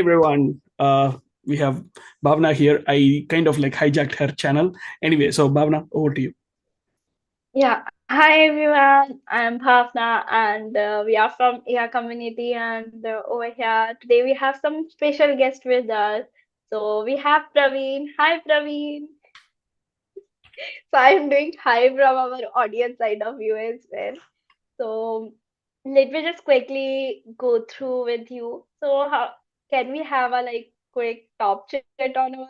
everyone. We have Bhavna here. I kind of like hijacked her channel. Anyway, so Bhavna, over to you. Yeah, hi everyone. I'm Bhavna, and we are from AI community. And over here today we have some special guest with us. So we have Praveen. Hi, Praveen. So I'm doing hi from our audience side of you as well. So let me just quickly go through with you. So how can we have a quick top chat on our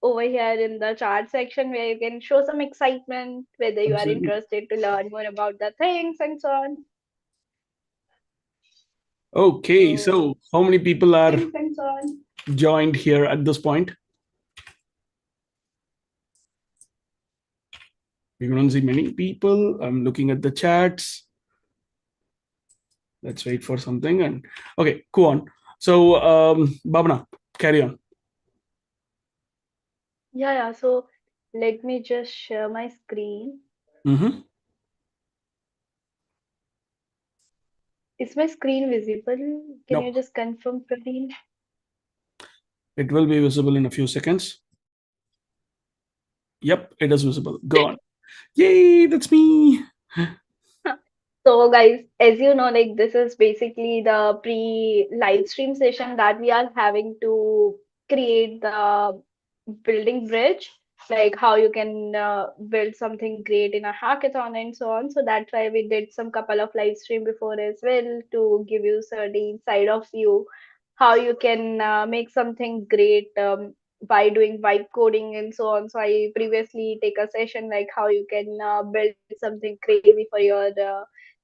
over here in the chat section where you can show some excitement whether you are Absolutely. interested to learn more about the things and so on. Okay, So so how many people are things and so on. joined here at this point? We don't see many people. I'm looking at the chats. Let's wait for something. And okay, go on. So, Bhavna, carry on. Yeah. So let me just share my screen. Mm-hmm. Is my screen visible? Can you Nope. just confirm, Praveen? It will be visible in a few seconds. Yep, it is visible. Go on. Yay, that's me. So, guys, as you know, this is basically the pre-live stream session that we are having to create the building bridge, like how you can build something great in a hackathon and so on. So that's why we did some couple of live stream before as well to give you certain side of view how you can make something great by doing vibe coding and so on. So I previously take a session like how you can build something crazy for your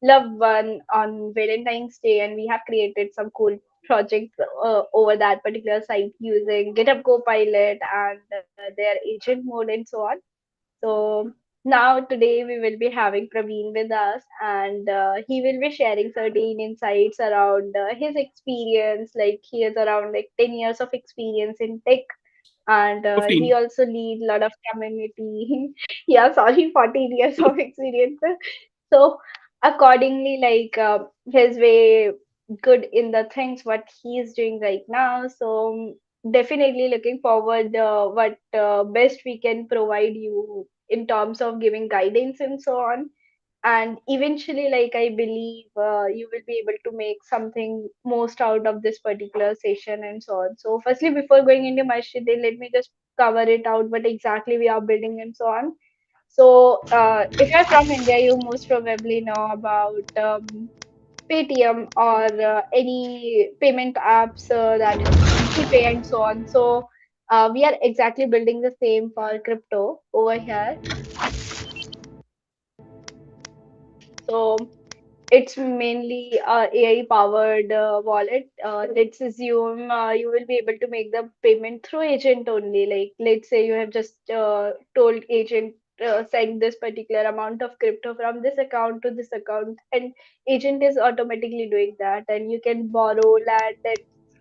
loved one on Valentine's Day, and we have created some cool projects over that particular site using GitHub Copilot and their agent mode and so on. So now today we will be having Praveen with us, and he will be sharing certain insights around his experience. Like he has around 10 years of experience in tech, and he 15. also lead a lot of community. Yeah, sorry, 14 years of experience. So accordingly, his way good in the things what he is doing right now. So definitely looking forward what best we can provide you in terms of giving guidance and so on. And eventually, I believe you will be able to make something most out of this particular session and so on. So firstly, before going into my schedule, let me just cover it out what exactly we are building and so on. So, if you're from India, you most probably know about Paytm or any payment apps that is GPay and so on. So, we are exactly building the same for crypto over here. So, it's mainly AI powered wallet. Let's assume you will be able to make the payment through agent only. Like, let's say you have just told agent send this particular amount of crypto from this account to this account, and agent is automatically doing that, and you can borrow land and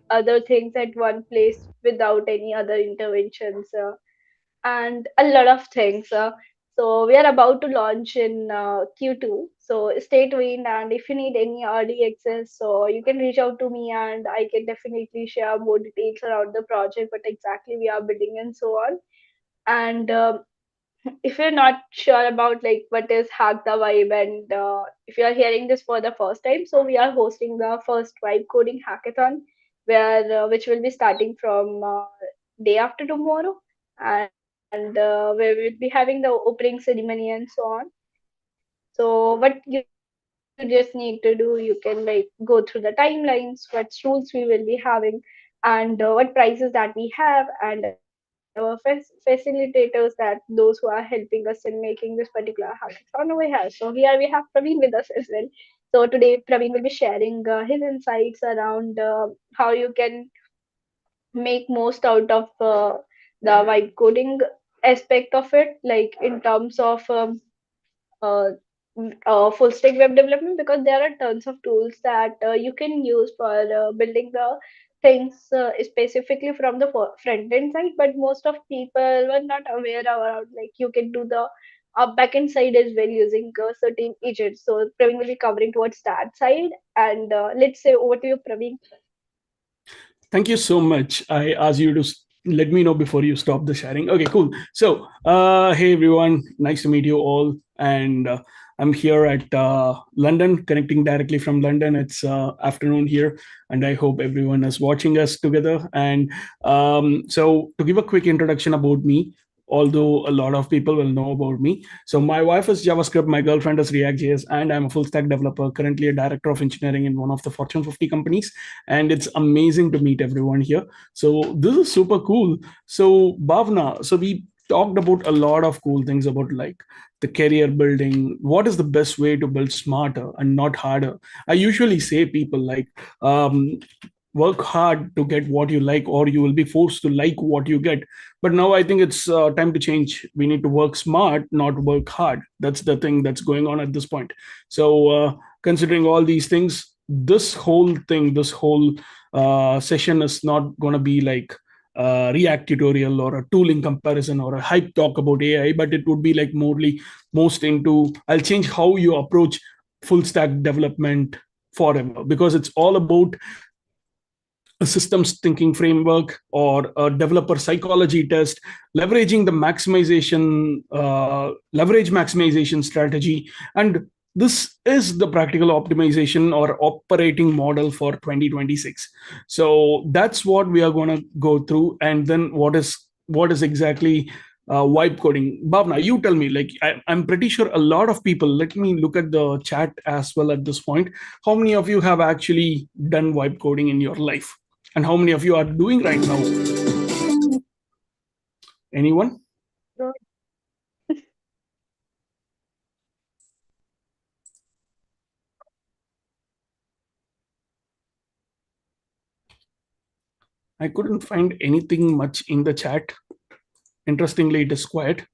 other things at one place without any other interventions. And a lot of things. So we are about to launch in Q2. So stay tuned, and if you need any early access, so you can reach out to me, and I can definitely share more details around the project, what exactly we are building and so on. And if you're not sure about what is Hack the Vibe, and if you are hearing this for the first time, so we are hosting the first vibe coding hackathon, where which will be starting from day after tomorrow, and where we'll be having the opening ceremony and so on. So what you just need to do, you can go through the timelines, what rules we will be having, and what prices that we have, and our facilitators, that those who are helping us in making this particular hackathon over here. So here we have Praveen with us as well. So today Praveen will be sharing his insights around how you can make most out of the vibe coding aspect of it, like in terms of uh, full stack web development, because there are tons of tools that you can use for building the things specifically from the front end side, but most of people were not aware about you can do the back end side as well using certain agents. So Praveen will be covering towards that side, and let's say over to you, Praveen. Thank you so much. I asked you to let me know before you stop the sharing. Okay, cool. So, hey everyone, nice to meet you all. And I'm here at London, connecting directly from London. It's afternoon here, and I hope everyone is watching us together. And so, to give a quick introduction about me, although a lot of people will know about me. So, my wife is JavaScript, my girlfriend is React.js, and I'm a full stack developer, currently a director of engineering in one of the Fortune 50 companies, and it's amazing to meet everyone here. So this is super cool. So Bhavna, so we talked about a lot of cool things about like the career building. What is the best way to build smarter and not harder? I usually say people like work hard to get what you like, or you will be forced to like what you get. But now I think it's time to change. We need to work smart, not work hard. That's the thing that's going on at this point. So considering all these things, this whole session is not going to be like a React tutorial or a tooling comparison or a hype talk about AI, but it would be like most into I'll change how you approach full stack development forever, because it's all about a systems thinking framework or a developer psychology test, leveraging the leverage maximization strategy. And this is the practical optimization or operating model for 2026. So that's what we are going to go through. And then what is exactly vibe coding? Bhavna, you tell me. Like I'm pretty sure a lot of people. Let me look at the chat as well at this point. How many of you have actually done vibe coding in your life? And how many of you are doing right now? Anyone? So, I couldn't find anything much in the chat. Interestingly, it is quiet.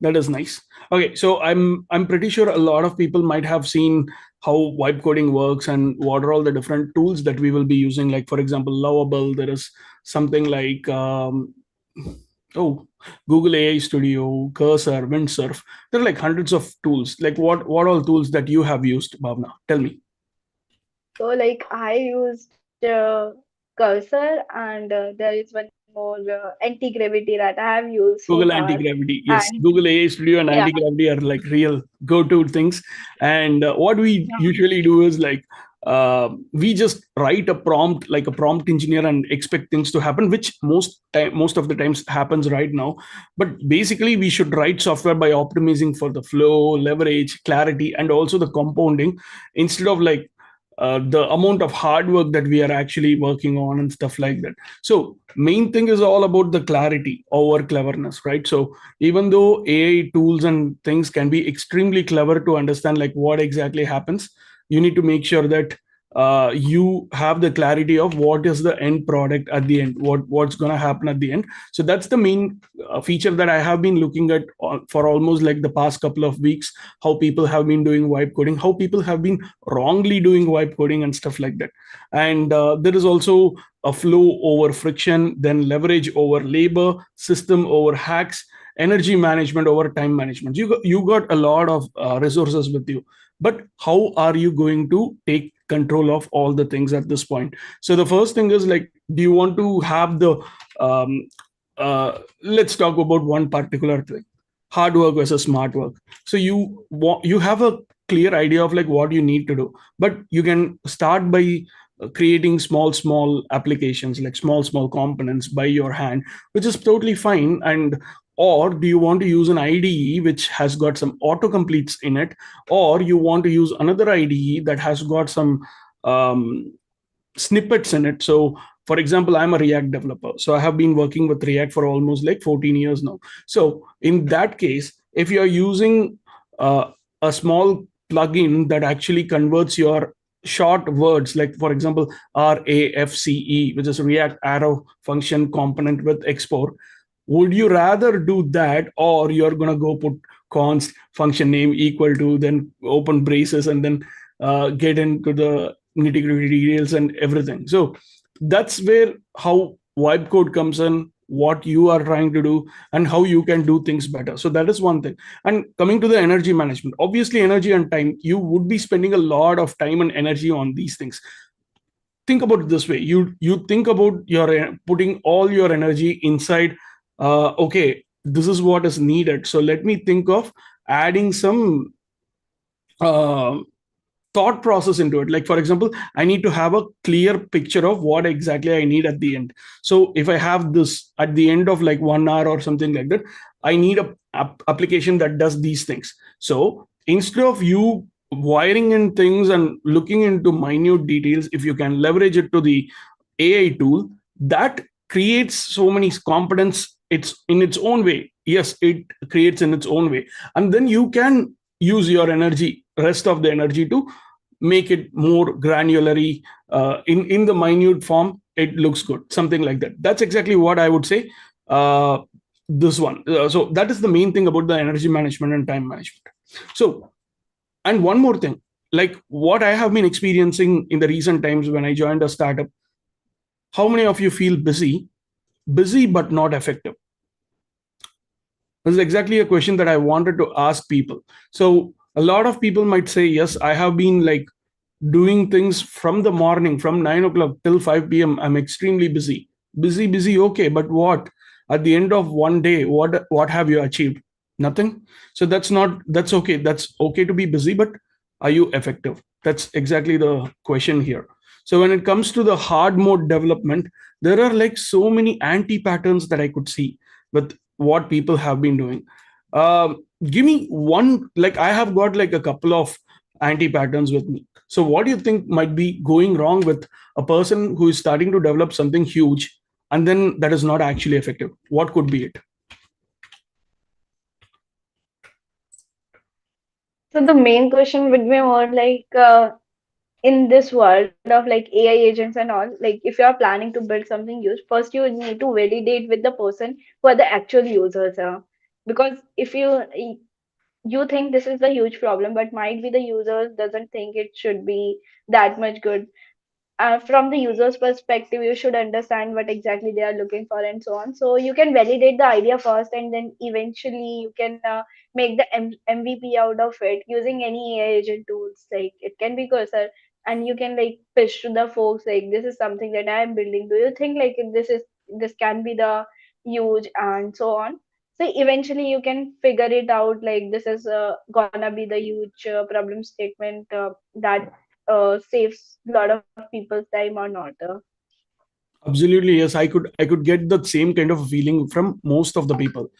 That is nice. Okay, so I'm pretty sure a lot of people might have seen how vibe coding works and what are all the different tools that we will be using. Like for example, Lovable. There is something like oh, Google AI Studio, Cursor, Windsurf. There are like hundreds of tools. Like what all tools that you have used, Bhavna? Tell me. like I used Cursor, and there is one more anti-gravity that I have used so Google far. Anti-Gravity. Yes, And Google AI Studio and yeah, Anti-Gravity are like real go-to things. And what we yeah. usually do is like we just write a prompt like a prompt engineer and expect things to happen, which most of the times happens right now. But basically, we should write software by optimizing for the flow, leverage, clarity, and also the compounding, instead of like the amount of hard work that we are actually working on and stuff like that. So main thing is all about the clarity over cleverness, right? So even though AI tools and things can be extremely clever to understand like what exactly happens, you need to make sure that you have the clarity of what is the end product at the end, what's going to happen at the end. So that's the main feature that I have been looking at for almost like the past couple of weeks. How people have been doing vibe coding, how people have been wrongly doing vibe coding and stuff like that. And there is also a flow over friction, then leverage over labor, system over hacks, energy management over time management. You got a lot of resources with you, but how are you going to take control of all the things at this point? So the first thing is like, do you want to have the um, let's talk about one particular thing: hard work versus smart work. So you have a clear idea of like what you need to do, but you can start by creating small applications, like small components by your hand, which is totally fine. And or do you want to use an IDE which has got some autocompletes in it, or you want to use another IDE that has got some um, snippets in it? So for example, I'm a React developer, so I have been working with React for almost like 14 years now. So in that case, if you're using uh, a small plugin that actually converts your short words, like for example RAFCE, which is React Arrow Function Component with Export, would you rather do that, or you're going to go put const function name equal to, then open braces, and then get into the nitty gritty details and everything? So that's where how vibe code comes in, what you are trying to do, and how you can do things better. So that is one thing. And coming to the energy management, obviously energy and time, you would be spending a lot of time and energy on these things. think about it this way. You think about your putting all your energy inside, okay, this is what is needed, so let me think of adding some uh, thought process into it. Like, for example, I need to have a clear picture of what exactly I need at the end. So if I have this at the end of like 1 hour or something like that, I need a application that does these things. So instead of you wiring in things and looking into minute details, if you can leverage it to the AI tool, that creates so many competence. It's in its own way. Yes, it creates in its own way, and then you can use your energy, rest of the energy, to make it more granularly, in the minute form. It looks good, something like that. That's exactly what I would say. uh, this one, so that is the main thing about the energy management and time management. So, and one more thing, like what I have been experiencing in the recent times when I joined a startup, how many of you feel busy but not effective? This is exactly a question that I wanted to ask people. So a lot of people might say, yes, I have been like doing things from the morning, from 9 o'clock till 5 p.m. I'm extremely busy. Busy, okay, but what? At the end of one day, what have you achieved? Nothing. So that's okay. That's okay to be busy, but are you effective? That's exactly the question here. So when it comes to the hard mode development, there are like so many anti patterns that I could see with what people have been doing. Give me one, like I have got like a couple of anti patterns with me. So, what do you think might be going wrong with a person who is starting to develop something huge and then that is not actually effective? What could be it? So the main question would be more like, in this world of like AI agents and all, like if you are planning to build something huge, first you need to validate with the person who are the actual users. Because if you think this is the huge problem, but might be the users doesn't think it should be that much good. From the user's perspective, you should understand what exactly they are looking for and so on. So you can validate the idea first, and then eventually you can make the MVP out of it using any AI agent tools. Like it can be Cursor, and you can like pitch to the folks like this is something that I am building. Do you think like this can be the huge and so on? So eventually you can figure it out like this is gonna be the huge problem statement that saves a lot of people's time or not. Absolutely, yes. I could get the same kind of feeling from most of the people.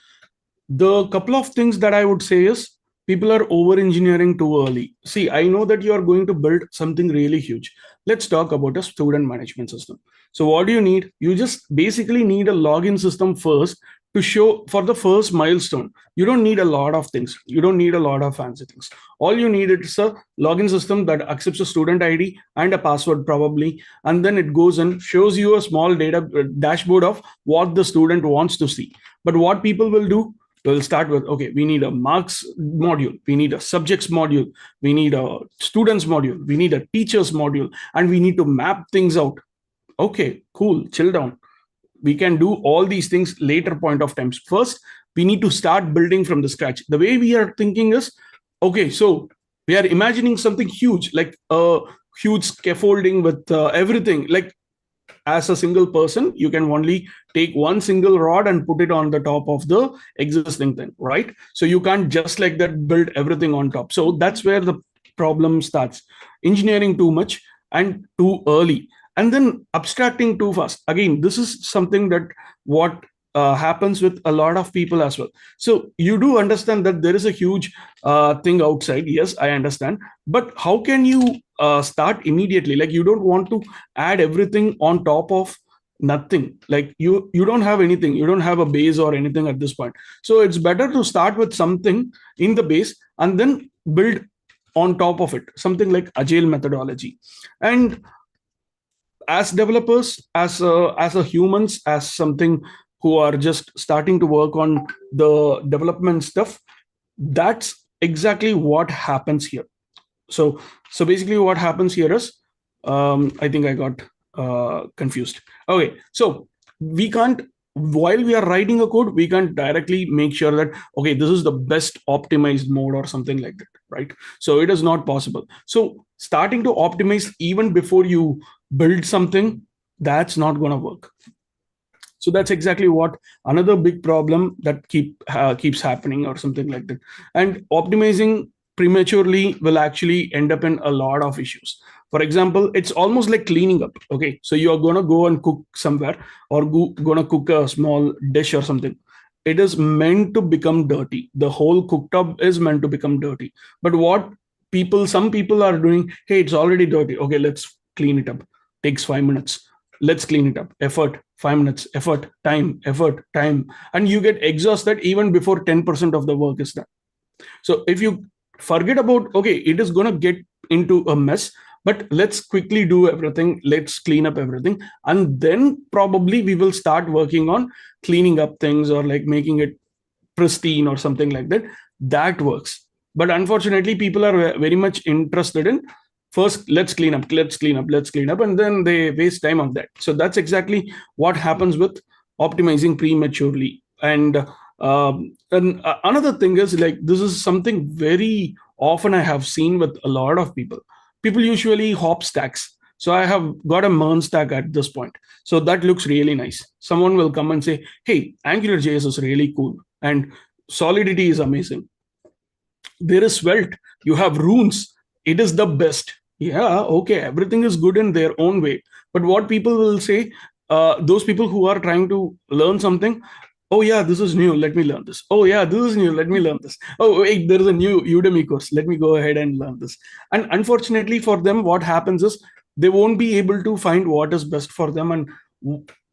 The couple of things that I would say is people are over engineering too early. See, I know that you are going to build something really huge. Let's talk about a student management system. So, what do you need? You just basically need a login system first to show for the first milestone. You don't need a lot of things. You don't need a lot of fancy things. All you need is a login system that accepts a student ID and a password, probably, and then it goes and shows you a small data dashboard of what the student wants to see. But what people will do, we'll start with, okay, we need a marks module, we need a subjects module, we need a students module, we need a teachers module, and we need to map things out. Okay, cool, chill down. We can do all these things later point of times. First, we need to start building from the scratch. The way we are thinking is, okay, so we are imagining something huge, like a huge scaffolding with everything. Like, as a single person, you can only take one single rod and put it on the top of the existing thing, right? So you can't just like that build everything on top. So that's where the problem starts. Engineering too much and too early, and then abstracting too fast. Again, this is something that what happens with a lot of people as well. So you do understand that there is a huge thing outside. Yes, I understand, but how can you start immediately? Like, you don't want to add everything on top of nothing. Like, you don't have anything, you don't have a base or anything at this point. So it's better to start with something in the base and then build on top of it, something like agile methodology. And as developers, as a humans, as something who are just starting to work on the development stuff, that's exactly what happens here. So basically what happens here is, I think I got confused. Okay, so we can't, while we are writing a code, we can't directly make sure that, okay, this is the best optimized mode or something like that. right? So it is not possible. So starting to optimize even before you build something, that's not going to work. So that's exactly what another big problem that keeps happening or something like that. And optimizing prematurely will actually end up in a lot of issues. For example, it's almost like cleaning up. Okay, so you're going to go and cook somewhere, or going to cook a small dish or something. It is meant to become dirty. The whole cooktop is meant to become dirty. But what some people are doing, hey, it's already dirty, okay, let's clean it up. Takes 5 minutes. Let's clean it up. Effort, 5 minutes. Effort, time. And you get exhausted even before 10% of the work is done. So if you forget about, okay, it is going to get into a mess, but let's quickly do everything. Let's clean up everything. And then probably we will start working on cleaning up things, or like making it pristine or something like that. That works. But unfortunately, people are very much interested in first, let's clean up, and then they waste time on that. So that's exactly what happens with optimizing prematurely. And another thing is, like, this is something very often I have seen with a lot of people. People usually hop stacks. So I have got a MERN stack at this point. So that looks really nice. Someone will come and say, hey, AngularJS is really cool, and Solidity is amazing. There is Svelte. You have runes. It is the best. Yeah, okay, everything is good in their own way. But what people will say, those people who are trying to learn something, oh yeah, this is new, let me learn this. Oh yeah, this is new, let me learn this. Oh wait, there is a new Udemy course, let me go ahead and learn this. And unfortunately for them, what happens is they won't be able to find what is best for them. And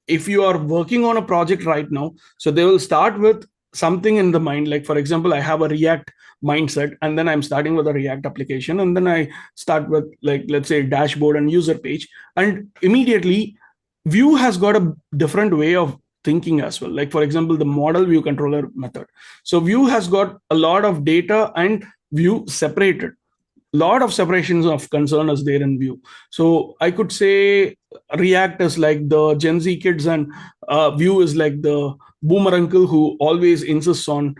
if you are working on a project right now, so they will start with something in the mind. Like, for example, I have a React mindset, and then I'm starting with a React application, and then I start with, like, let's say, dashboard and user page. And immediately Vue has got a different way of thinking as well. Like, for example, the model view controller method. So Vue has got a lot of data and Vue separated. Lot of separations of concern is there in Vue. So I could say React is like the Gen Z kids, and Vue is like the boomer uncle who always insists on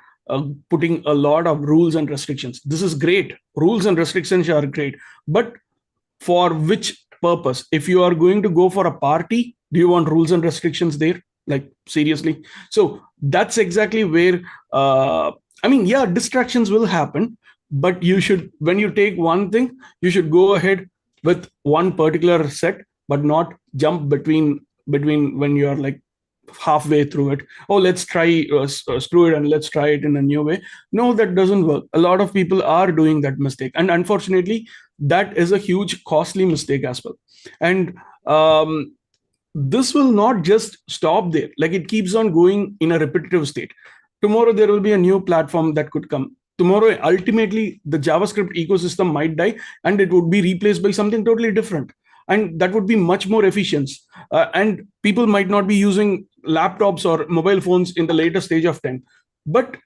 putting a lot of rules and restrictions. This is great. Rules and restrictions are great. But for which purpose? If you are going to go for a party, do you want rules and restrictions there? Like, seriously? So that's exactly where, yeah, distractions will happen, but you should, when you take one thing, you should go ahead with one particular set, but not jump between when you are like halfway through it. Oh, let's try screw it and let's try it in a new way. No, that doesn't work. A lot of people are doing that mistake, and unfortunately that is a huge costly mistake as well. And this will not just stop there. Like, it keeps on going in a repetitive state. Tomorrow there will be a new platform that could come. Tomorrow, ultimately, the JavaScript ecosystem might die, and it would be replaced by something totally different, and that would be much more efficient. And people might not be using laptops or mobile phones in the later stage of time. But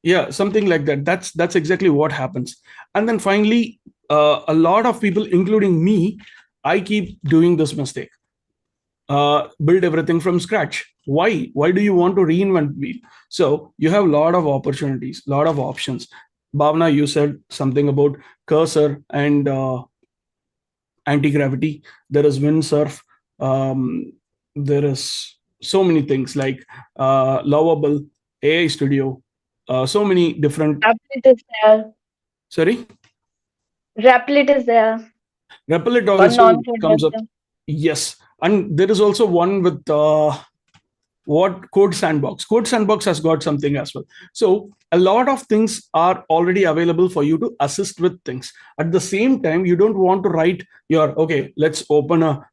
yeah, something like that. That's exactly what happens. And then finally, a lot of people, including me, I keep doing this mistake. Build everything from scratch. Why do you want to reinvent wheel? So you have a lot of opportunities, a lot of options. Bhavna, you said something about cursor and anti-gravity. There is windsurf. There is so many things like Lovable, AI Studio, so many different. Replit is there. Sorry? Replit is there. Replit For also non-code comes up. dev. Yes. And there is also one with what Code Sandbox. Code Sandbox has got something as well. So a lot of things are already available for you to assist with things. At the same time, you don't want to write your, okay, let's open a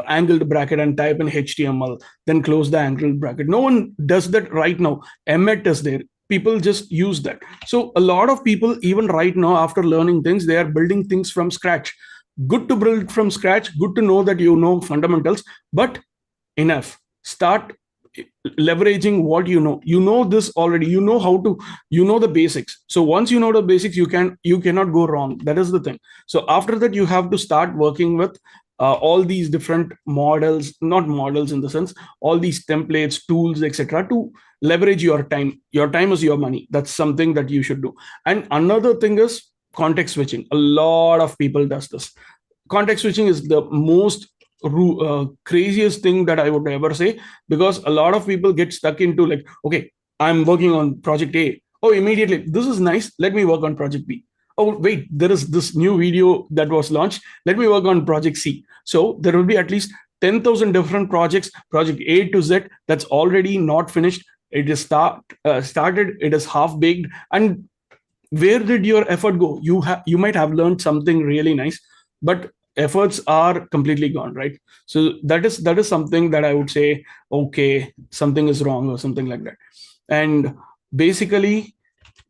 angled bracket and type in HTML, then close the angled bracket. No one does that right now. Emmet is there. People just use that. So a lot of people, even right now, after learning things, they are building things from scratch. Good to build from scratch. Good to know that you know fundamentals, but enough. Start leveraging what you know. You know this already. You know how to. You know the basics. So once you know the basics, you cannot go wrong. That is the thing. So after that, you have to start working with all these different models, not models in the sense, all these templates, tools, etc., to leverage your time. Your time is your money. That's something that you should do. And another thing is context switching. A lot of people does this. Context switching is the most craziest thing that I would ever say, because a lot of people get stuck into like, okay, I'm working on project A. Oh, immediately, this is nice. Let me work on project B. Oh, wait, there is this new video that was launched. Let me work on project C. So there will be at least 10,000 different projects, project A to Z, that's already not finished. It is started, it is half baked. And where did your effort go? You might have learned something really nice, but efforts are completely gone, right? So that is something that I would say, okay, something is wrong or something like that. And basically,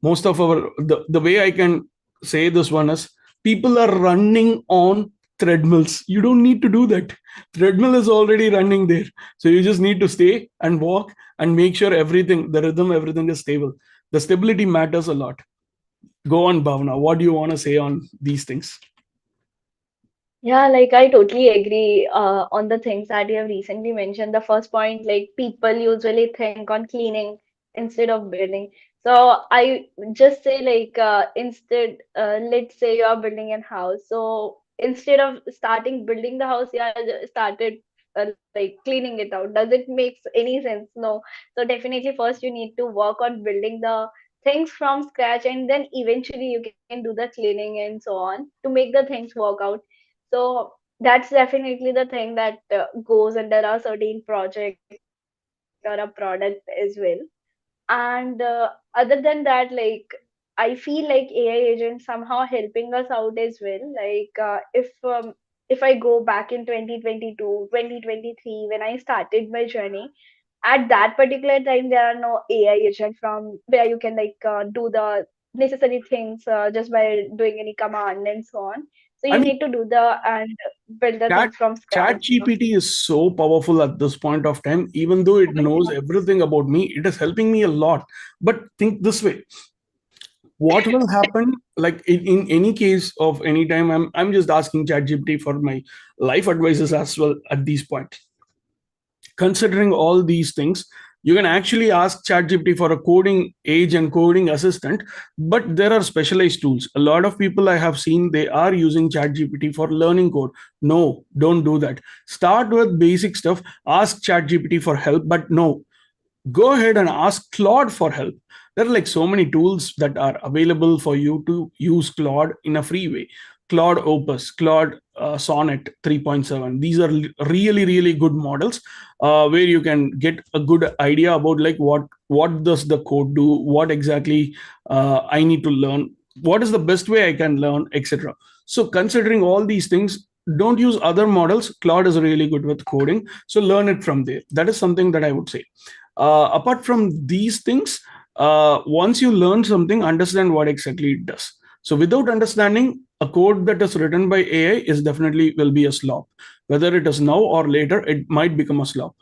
most of the way I can say this one is, people are running on treadmills. You don't need to do that. Treadmill is already running there. So you just need to stay and walk and make sure everything, the rhythm, everything is stable. The stability matters a lot. Go on, Bhavna. What do you want to say on these things? Yeah, like I totally agree on the things that you have recently mentioned. The first point, like people usually think on cleaning instead of building. So I just say like instead, let's say you are building a house. So instead of starting building the house, yeah, started like cleaning it out. Does it make any sense? No. So definitely first you need to work on building the things from scratch, and then eventually you can do the cleaning and so on to make the things work out. So that's definitely the thing that goes under a certain project or a product as well. And other than that, like I feel like AI agents somehow helping us out as well. Like if I go back in 2022, 2023, when I started my journey, at that particular time there are no AI agent from where you can like do the necessary things just by doing any command and so on. So I you mean, need to do the and build the chat things from chat scratch. GPT is so powerful at this point of time. Even though it knows everything about me, it is helping me a lot. But think this way, what will happen, like in any case of any time, I'm just asking ChatGPT for my life advices as well at this point. Considering all these things, you can actually ask ChatGPT for a coding age and coding assistant, but there are specialized tools. A lot of people I have seen, they are using ChatGPT for learning code. No, don't do that. Start with basic stuff, ask ChatGPT for help, but no, go ahead and ask Claude for help. There are like so many tools that are available for you to use Claude in a free way. Claude Opus, Claude Sonnet 3.7. These are really, really good models where you can get a good idea about like what does the code do, what exactly I need to learn, what is the best way I can learn, etc. So considering all these things, don't use other models. Claude is really good with coding, so learn it from there. That is something that I would say. Apart from these things, once you learn something, understand what exactly it does. So without understanding, a code that is written by AI is definitely will be a slop. Whether it is now or later, it might become a slop.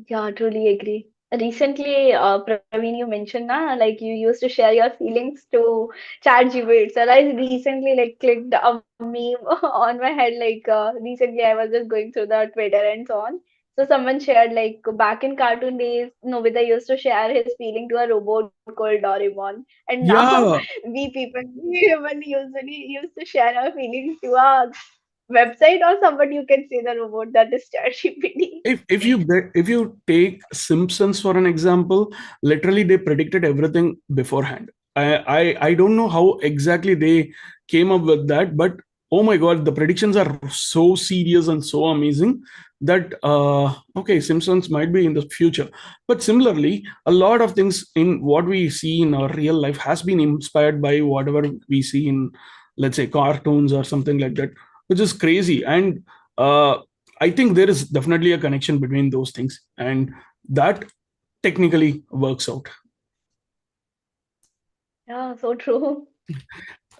Yeah, truly agree. Recently, Praveen, you mentioned na, like you used to share your feelings to ChatGPT. So I recently like clicked a meme on my head. Like recently, I was just going through the Twitter and so on. So someone shared like back in cartoon days, Nobita used to share his feeling to a robot called Doraemon, and now Yeah, we people, we human usually used to share our feelings to a website or somebody you can say the robot that is ChatGPT. if you take Simpsons for an example, literally they predicted everything beforehand. I don't know how exactly they came up with that, but oh my god, the predictions are so serious and so amazing that okay, Simpsons might be in the future. But similarly, a lot of things in what we see in our real life has been inspired by whatever we see in, let's say, cartoons or something like that, which is crazy. And uh, I think there is definitely a connection between those things, and that technically works out. Yeah, so true.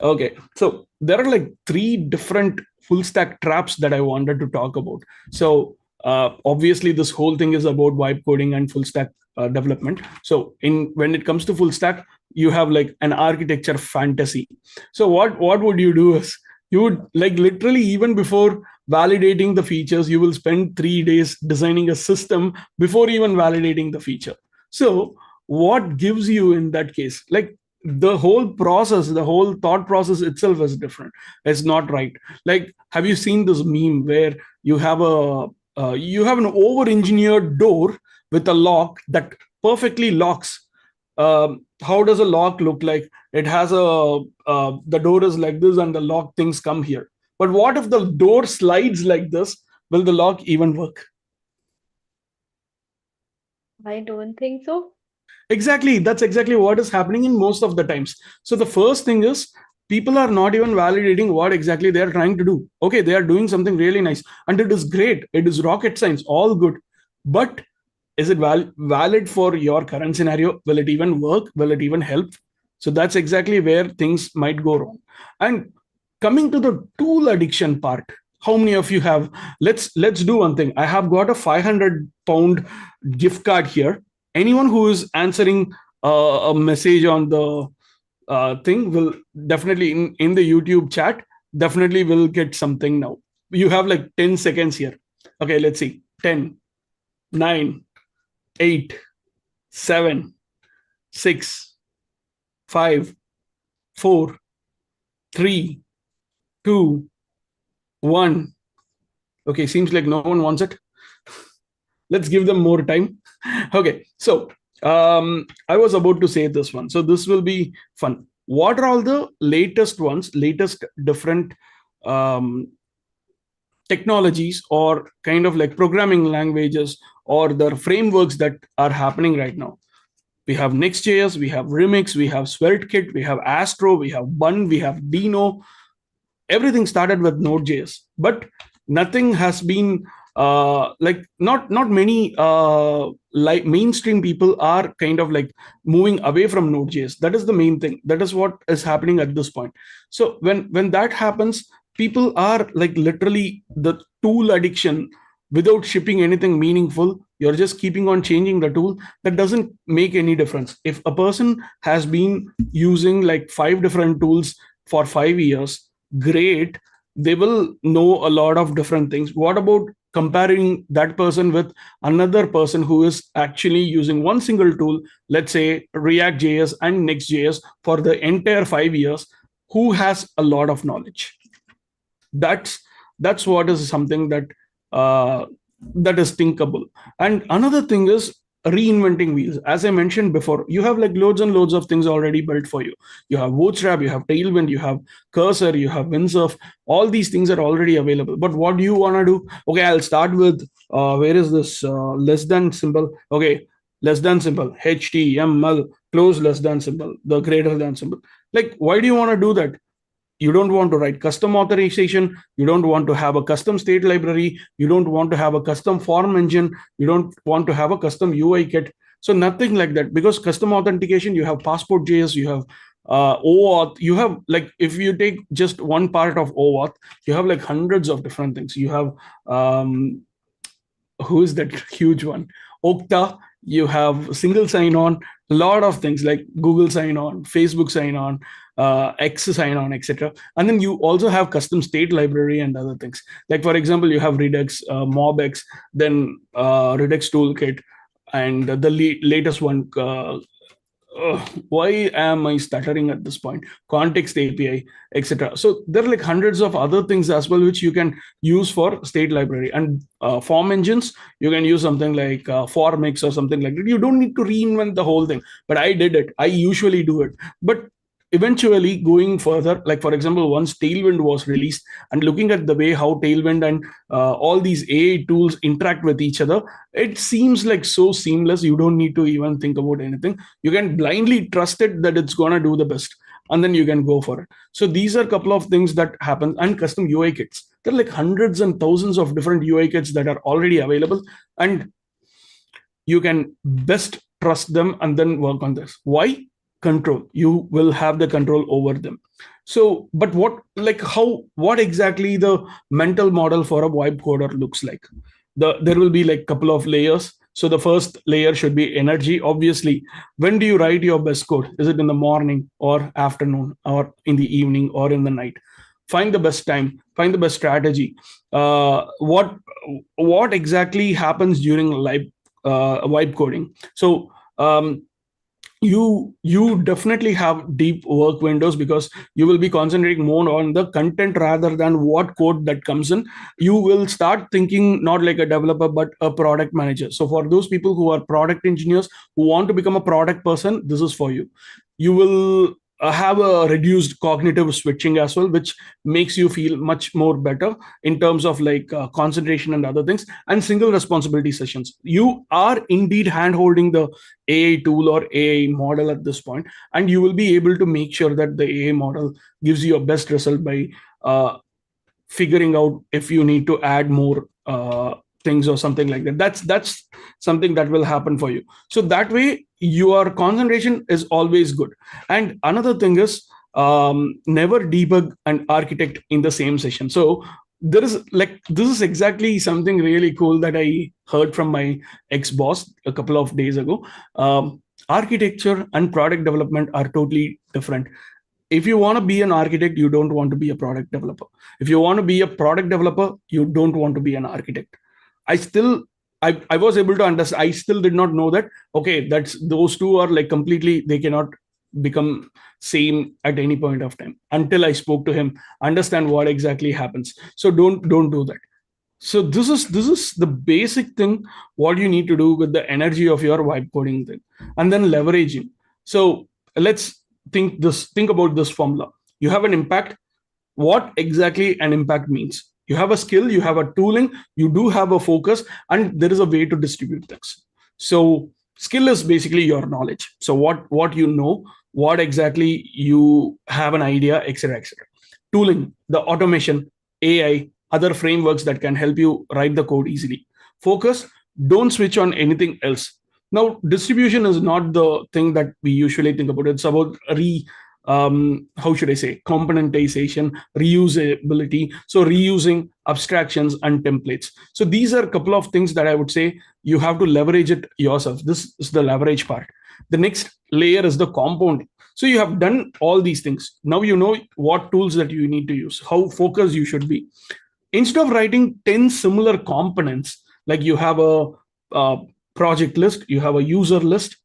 Okay, so there are like three different full stack traps that I wanted to talk about. So obviously, this whole thing is about vibe coding and full stack development. So in when it comes to full stack, you have like an architecture fantasy. So what would you do is You would like literally, even before validating the features, you will spend 3 days designing a system before even validating the feature. So what gives you in that case? Like the whole process, the whole thought process itself is different. It's not right. Like, have you seen this meme where you have a you have an over engineered door with a lock that perfectly locks? How does a lock look like? It has a the door is like this and the lock things come here. But what if the door slides like this? Will the lock even work? I don't think so. Exactly, that's exactly what is happening in most of the times. So the first thing is, people are not even validating what exactly they are trying to do. Okay, they are doing something really nice and it is great, it is rocket science, all good, but is it valid for your current scenario? Will it even work? Will it even help? So that's exactly where things might go wrong. And coming to the tool addiction part, how many of you have, let's do one thing. I have got a 500 pound gift card here. Anyone who is answering a message on the thing will definitely, in the YouTube chat, definitely will get something now. You have like 10 seconds here. Okay, let's see. 10, 9, 8, 7, 6, 5, 4, 3, 2, 1. Okay, seems like no one wants it. Let's give them more time. Okay, so I was about to say this one. So this will be fun. What are all the latest ones, latest different um, technologies or kind of like programming languages or the frameworks that are happening right now? We have Next.js, we have Remix, we have SvelteKit, we have Astro, we have Bun, we have Dino. Everything started with Node.js, but nothing has been like not many like mainstream people are kind of like moving away from Node.js. That is the main thing. That is what is happening at this point. So when that happens, people are like literally the tool addiction. Without shipping anything meaningful, you're just keeping on changing the tool. That doesn't make any difference. If a person has been using like 5 different tools for 5 years, great, they will know a lot of different things. What about comparing that person with another person who is actually using one single tool, let's say React.js and Next.js for the entire 5 years, who has a lot of knowledge? That's what is something that uh, that is thinkable. And another thing is reinventing wheels. As I mentioned before, you have like loads and loads of things already built for you. You have Bootstrap, you have Tailwind, you have Cursor, you have Windsurf. All these things are already available, but what do you want to do? Okay, I'll start with where is this less than symbol? Okay, less than symbol, HTML, close less than symbol, the greater than symbol. Like, why do you want to do that? You don't want to write custom authorization, you don't want to have a custom state library, you don't want to have a custom form engine, you don't want to have a custom UI kit. So nothing like that, because custom authentication, you have passport.js, you have OAuth, you have like, if you take just one part of OAuth, you have like hundreds of different things. You have who is that huge one? Okta, you have single sign on, a lot of things like Google sign on, Facebook sign on, X sign on, etc. And then you also have custom state library and other things. Like, for example, you have Redux, MobX, then Redux Toolkit, and the latest one, why am I stuttering at this point? Context API, etc. So there are like hundreds of other things as well which you can use for state library. And form engines, you can use something like Formix or something like that. You don't need to reinvent the whole thing. But I did it. I usually do it. But eventually going further, like for example, once Tailwind was released, and looking at the way how Tailwind and all these AI tools interact with each other, it seems like so seamless. You don't need to even think about anything. You can blindly trust it that it's going to do the best, and then you can go for it. So these are a couple of things that happen. And custom UI kits, there are like hundreds and thousands of different UI kits that are already available, and you can best trust them and then work on this. Why? Control. You will have the control over them. So but what exactly the mental model for a vibe coder looks like? There will be like couple of layers. So the first layer should be energy. Obviously, when do you write your best code? Is it in the morning or afternoon or in the evening or in the night? find the best time, find the best strategy. What exactly happens during live vibe coding? So you definitely have deep work windows, because you will be concentrating more on the content rather than what code that comes in. You will start thinking not like a developer but a product manager. So for those people who are product engineers who want to become a product person, this is for you. You will have a reduced cognitive switching as well, which makes you feel much more better in terms of like concentration and other things. And single responsibility sessions, you are indeed hand holding the AI tool or AI model at this point, and you will be able to make sure that the AI model gives you a best result by figuring out if you need to add more things or something like that. That's something that will happen for you. So that way your concentration is always good. And another thing is, never debug and architect in the same session. So there is like, this is exactly something really cool that I heard from my ex boss a couple of days ago. Architecture and product development are totally different. If you want to be an architect, you don't want to be a product developer. If you want to be a product developer, you don't want to be an architect. I was able to understand. I still did not know that. Okay, that's, those two are like completely, they cannot become same at any point of time, until I spoke to him, understand what exactly happens. So don't do that. So this is the basic thing what you need to do with the energy of your vibe coding thing. And then leveraging. So let's think about this formula. You have an impact. What exactly an impact means? You have a skill, you have a tooling, you do have a focus, and there is a way to distribute things. So skill is basically your knowledge. So what you know, what exactly you have an idea, etc., etc. Tooling, the automation, AI, other frameworks that can help you write the code easily. Focus, don't switch on anything else. Now, distribution is not the thing that we usually think about. It's about how should I say, componentization, reusability. So reusing abstractions and templates. So these are a couple of things that I would say you have to leverage it yourself. This is the leverage part. The next layer is the compounding. So you have done all these things. Now you know what tools that you need to use, how focused you should be. Instead of writing 10 similar components, like you have a project list, you have a user list.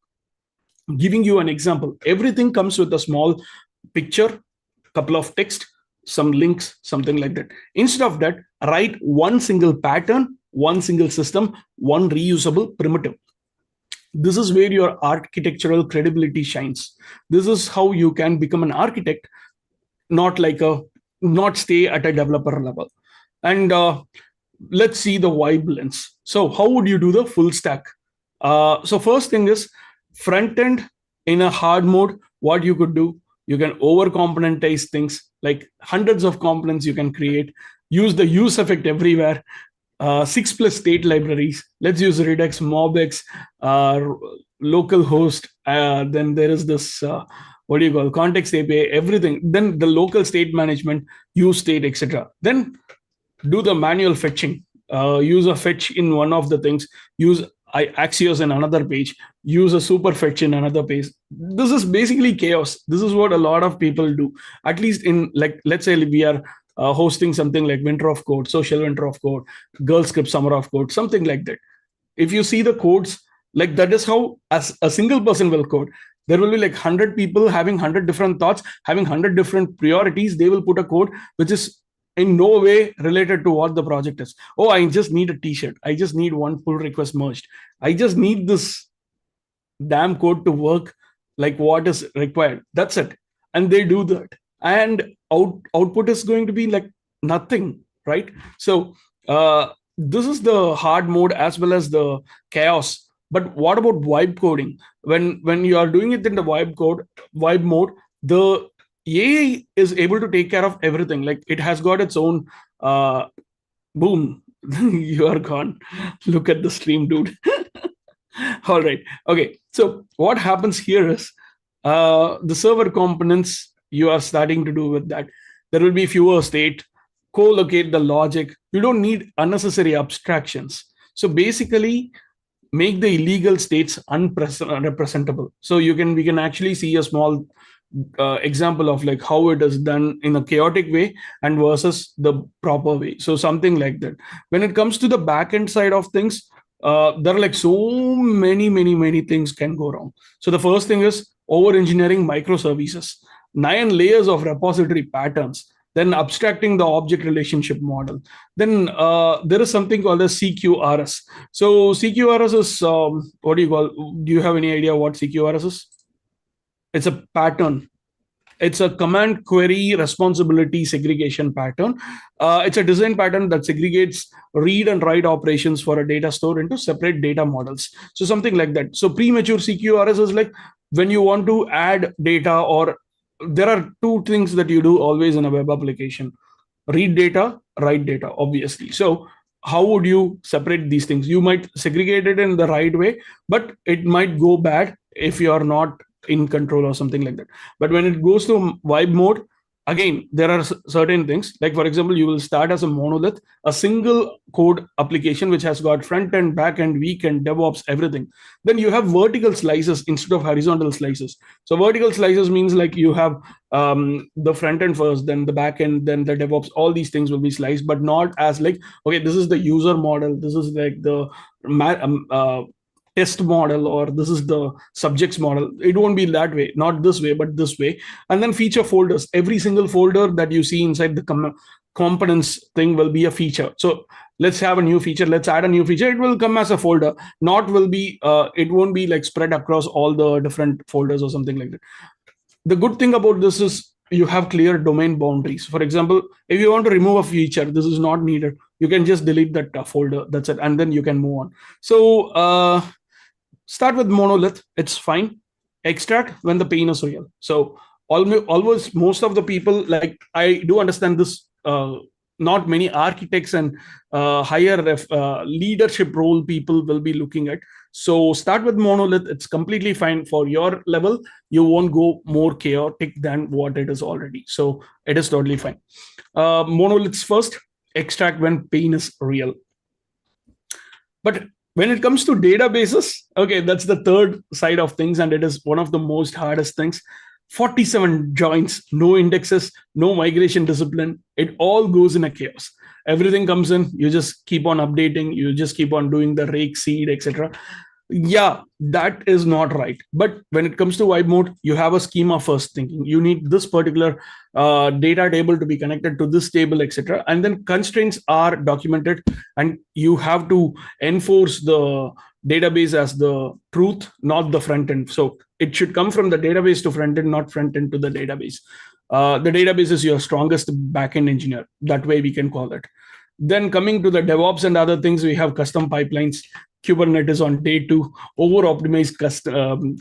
Giving you an example, everything comes with a small picture, couple of text, some links, something like that. Instead of that, write one single pattern, one single system, one reusable primitive. This is where your architectural credibility shines. This is how you can become an architect, not stay at a developer level. And let's see the vibe lens. So how would you do the full stack? So first thing is front end in a hard mode. What you could do, you can over componentize things, like hundreds of components you can create. Use the use effect everywhere. 6+ state libraries. Let's use Redux, MobX, local host. Then there is this what do you call, context API, everything. Then the local state management, use state, etc. Then do the manual fetching. Use a fetch in one of the things. Use Axios in another page. Use a super fetch in another page. This is basically chaos. This is what a lot of people do. At least in, like, let's say we are hosting something like Winter of Code, Social Winter of Code, Girl Script Summer of Code, something like that. If you see the codes, like that is how as a single person will code. There will be like 100 people having 100 different thoughts, having 100 different priorities. They will put a code which is in no way related to what the project is. Oh, I just need a t-shirt. I just need one pull request merged. I just need this damn code to work like what is required. That's it. And they do that. And output is going to be like nothing, right? So this is the hard mode as well as the chaos. But what about vibe coding? When you are doing it in the vibe mode, the AI is able to take care of everything. Like it has got its own boom. You are gone. Look at the stream, dude. All right. Okay. So what happens here is the server components you are starting to do with that. There will be fewer state, co-locate the logic. You don't need unnecessary abstractions. So basically, make the illegal states unrepresentable. So we can actually see a small example of like how it is done in a chaotic way and versus the proper way. So something like that. When it comes to the backend side of things, there are like so many things can go wrong. So the first thing is over engineering microservices, 9 layers of repository patterns, then abstracting the object relationship model. Then there is something called as CQRS. So CQRS is what do you call? Do you have any idea what CQRS is? It's a pattern. It's a command query responsibility segregation pattern. It's a design pattern that segregates read and write operations for a data store into separate data models. So something like that. So premature CQRS is like when you want to add data, or there are two things that you do always in a web application: read data, write data, obviously. So how would you separate these things? You might segregate it in the right way, but it might go bad if you are not in control or something like that. But when it goes to vibe mode, again, there are certain things. Like for example, you will start as a monolith, a single code application which has got front end, back end, weak end, DevOps, everything. Then you have vertical slices instead of horizontal slices. So vertical slices means like you have the front end first, then the back end, then the DevOps. All these things will be sliced, but not as like, okay, this is the user model, this is like the test model, or this is the subjects model. It won't be that way, not this way, but this way. And then feature folders. Every single folder that you see inside the components thing will be a feature. So let's have a new feature, let's add a new feature, it will come as a folder, not will be it won't be like spread across all the different folders or something like that. The good thing about this is you have clear domain boundaries. For example, if you want to remove a feature, this is not needed, you can just delete that folder, that's it, and then you can move on. So start with monolith, it's fine. Extract when the pain is real. So almost most of the people, like I do understand this, not many architects and higher leadership role people will be looking at. So start with monolith, it's completely fine for your level. You won't go more chaotic than what it is already, so it is totally fine. Monoliths first, extract when pain is real. But when it comes to databases, okay, that's the third side of things, and it is one of the most hardest things. 47 joins, no indexes, no migration discipline. It all goes in a chaos. Everything comes in, you just keep on updating, you just keep on doing the rake seed, etc. Yeah, that is not right. But when it comes to vibe mode, you have a schema first thinking. You need this particular data table to be connected to this table, etc. And then constraints are documented, and you have to enforce the database as the truth, not the front end. So it should come from the database to front end, not front end to the database. The database is your strongest backend engineer. That way we can call it. Then coming to the DevOps and other things, we have custom pipelines, Kubernetes on day two, over optimized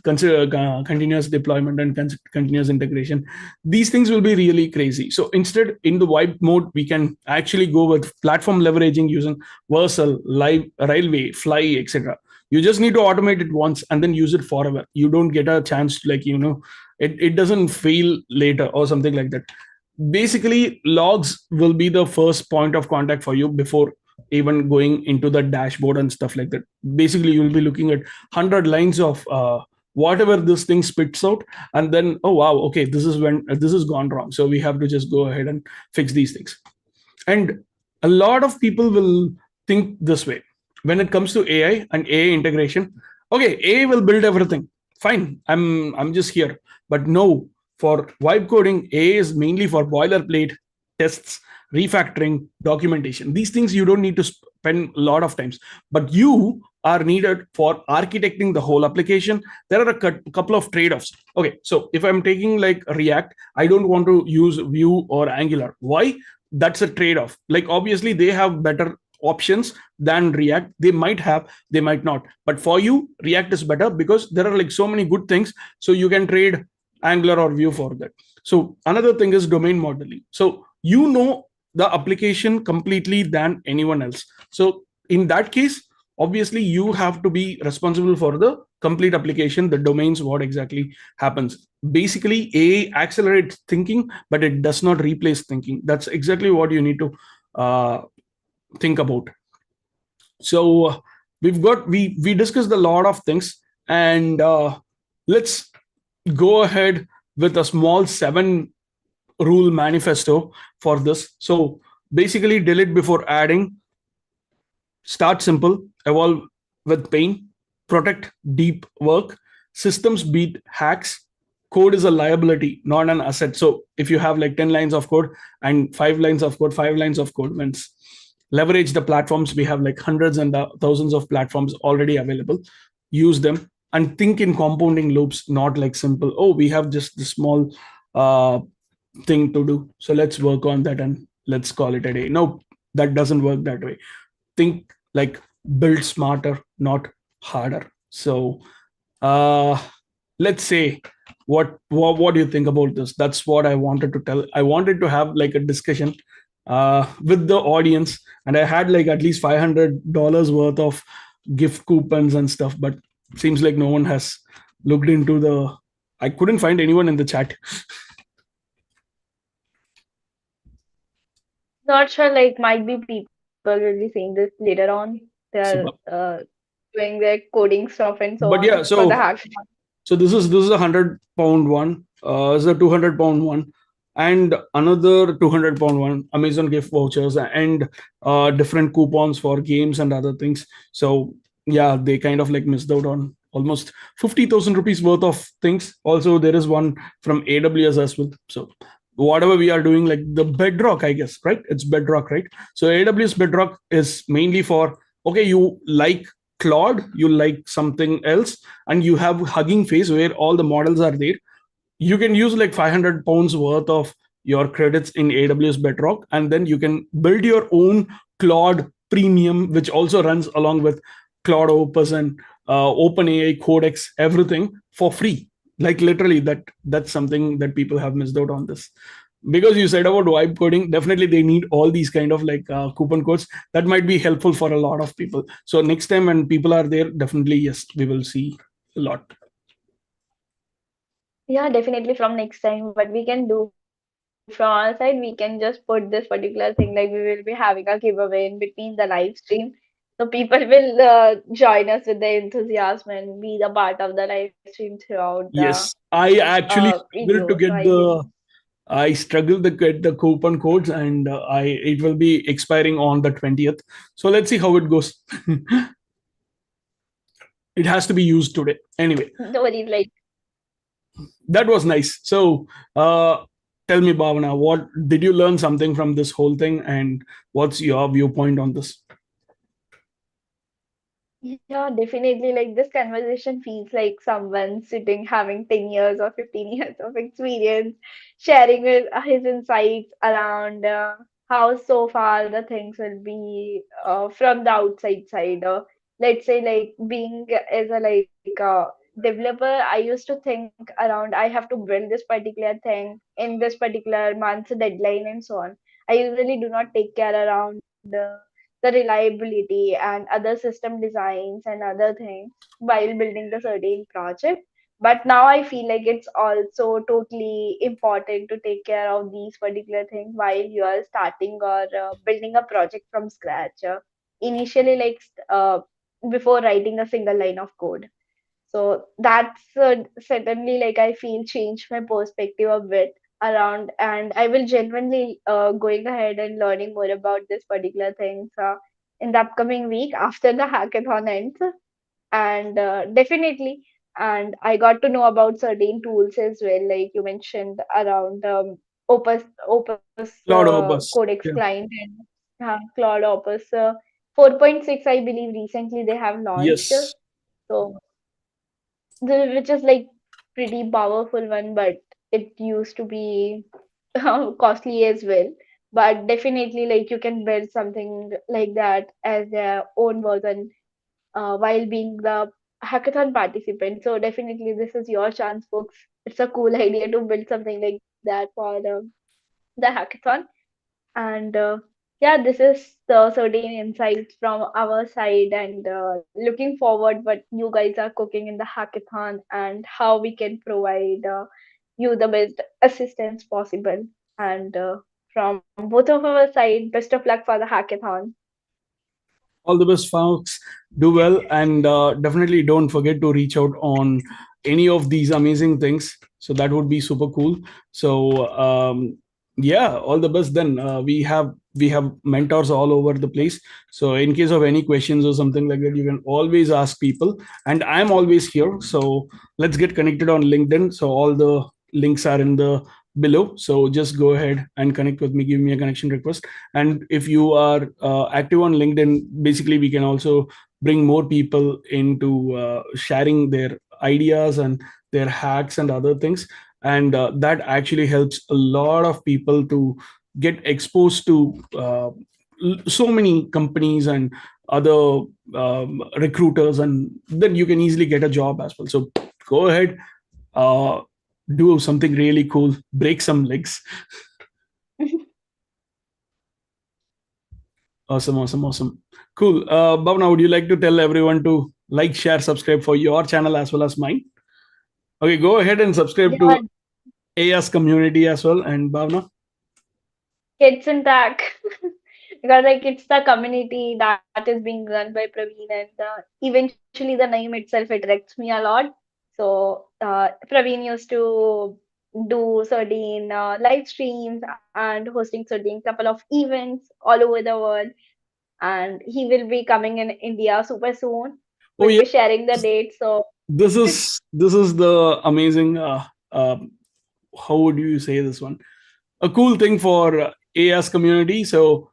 continuous deployment and continuous integration. These things will be really crazy. So instead, in the vibe mode, we can actually go with platform leveraging using Versal, Live, Railway, Fly, etc. You just need to automate it once and then use it forever. You don't get a chance to, like, it doesn't fail later or something like that. Basically, logs will be the first point of contact for you before even going into the dashboard and stuff like that. Basically, you'll be looking at 100 lines of whatever this thing spits out, and then, oh wow, okay, this is when this has gone wrong, so we have to just go ahead and fix these things. And a lot of people will think this way when it comes to AI and AI integration. Okay, AI will build everything, fine, I'm just here. But no, for vibe coding, AI is mainly for boilerplate, tests, refactoring, documentation. These things you don't need to spend a lot of times, but you are needed for architecting the whole application. There are a couple of trade-offs. Okay, so if I'm taking like React, I don't want to use Vue or Angular. Why? That's a trade-off. Like obviously they have better options than React. They might have, they might not. But for you, React is better because there are like so many good things. So you can trade Angular or Vue for that. So another thing is domain modeling. So the application completely than anyone else. So in that case, obviously you have to be responsible for the complete application, the domains, what exactly happens. Basically, AI accelerates thinking, but it does not replace thinking. That's exactly what you need to think about. So we discussed a lot of things, and let's go ahead with a small 7 rule manifesto for this. So basically, delete before adding, start simple, evolve with pain, protect deep work, systems beat hacks, code is a liability, not an asset. So if you have like 10 lines of code and 5 lines of code, 5 lines of code means leverage the platforms. We have like hundreds and thousands of platforms already available. Use them and think in compounding loops, not like simple, oh, we have just the small uh, thing to do. So let's work on that and let's call it a day. No, that doesn't work that way. Think like build smarter, not harder. So uh let's say what do you think about this? That's what I wanted to tell. I wanted to have like a discussion with the audience, and I had like at least $500 worth of gift coupons and stuff, but seems like no one has looked into the. I couldn't find anyone in the chat. Not sure, like, might be people will be seeing this later on. They're So, doing their coding stuff and so but on yeah, for the so hackathon. this is a 100 pound one. Is a 200 pound one, and another 200 pound one. Amazon gift vouchers and different coupons for games and other things. So yeah, they kind of like missed out on almost 50,000 rupees worth of things. Also, there is one from AWS as well. So whatever we are doing, like the Bedrock, I guess, right? It's Bedrock, right? So AWS Bedrock is mainly for, okay, you like Claude, you like something else, and you have Hugging Face where all the models are there. You can use like 500 pounds worth of your credits in AWS Bedrock, and then you can build your own Claude Premium, which also runs along with Claude Opus and OpenAI Codex, everything for free. Like literally, that's something that people have missed out on this. Because you said about vibe coding, definitely they need all these kind of like coupon codes that might be helpful for a lot of people. So next time when people are there, definitely yes, we will see a lot. Yeah, definitely from next time. What we can do from our side, we can just put this particular thing, like we will be having a giveaway in between the live stream. So people will join us with the enthusiasm and be the part of the live stream throughout the Yes, I actually video. So struggled to I get believe. the I struggled to get the coupon codes, and I it will be expiring on the 20th. So let's see how it goes. It has to be used today. Anyway, No worries, like, that was nice. So tell me, Bhavana, what did you learn something from this whole thing, and what's your viewpoint on this? yeah, definitely. Like, this conversation feels like someone sitting having 10 years or 15 years of experience, sharing his insights around how so far the things will be from the outside side. Let's say, like, being as a developer, I used to think around I have to build this particular thing in this particular month's deadline and so on. I usually do not take care around the reliability and other system designs and other things while building the certain project. But now I feel like it's also totally important to take care of these particular things while you are starting or building a project from scratch. Initially, before writing a single line of code. So that's certainly, like, I feel changed my perspective a bit around, and I will genuinely going ahead and learning more about this particular things in the upcoming week after the hackathon ends. And definitely, and I got to know about certain tools as well, like you mentioned around Opus Cloud Codex Opus. Yeah. client and Claude Opus 4.6, I believe recently they have launched. Yes. So which is like pretty powerful one, but it used to be costly as well. But definitely, like, you can build something like that as their own version while being the hackathon participant. So definitely, this is your chance, folks. It's a cool idea to build something like that for the hackathon. And yeah, this is the certain insights from our side, and looking forward what you guys are cooking in the hackathon and how we can provide you the best assistance possible. And from both of our side, best of luck for the hackathon. All the best, folks. Do well, and definitely don't forget to reach out on any of these amazing things. So that would be super cool. So yeah, all the best. Then we have mentors all over the place. So in case of any questions or something like that, you can always ask people, and I'm always here. So let's get connected on LinkedIn. So all the links are in the below. So just go ahead and connect with me, give me a connection request. And if you are active on LinkedIn, basically we can also bring more people into sharing their ideas and their hacks and other things. And that actually helps a lot of people to get exposed to so many companies and other recruiters, and then you can easily get a job as well. So go ahead, uh, do something really cool, break some legs. Awesome, awesome, awesome. Cool. Bhavna, would you like to tell everyone to like, share, subscribe for your channel as well as mine? Okay, go ahead and subscribe Yeah, to AS community as well. And Bhavna? kids in tech. Because like it's the community that is being run by Praveen, and eventually the name itself attracts me a lot. So Praveen used to do certain live streams and hosting certain couple of events all over the world, and he will be coming in India super soon. Oh We'll yeah, be sharing the date. So this is the amazing. How would you say this one? A cool thing for AS community. So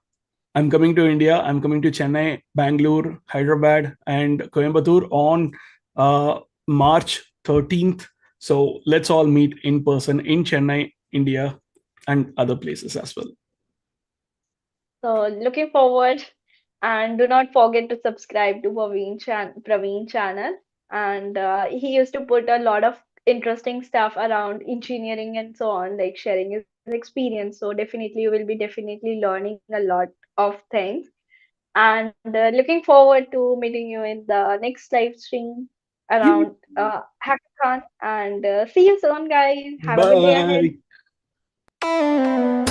I'm coming to India. I'm coming to Chennai, Bangalore, Hyderabad, and Coimbatore on March 13th. So let's all meet in person in Chennai, India, and other places as well. looking forward, and do not forget to subscribe to Praveen channel. And he used to put a lot of interesting stuff around engineering and so on, like sharing his experience. So definitely you will be definitely learning a lot of things. And looking forward to meeting you in the next live stream around hackathon. And see you soon, guys. Have a good day ahead. Bye.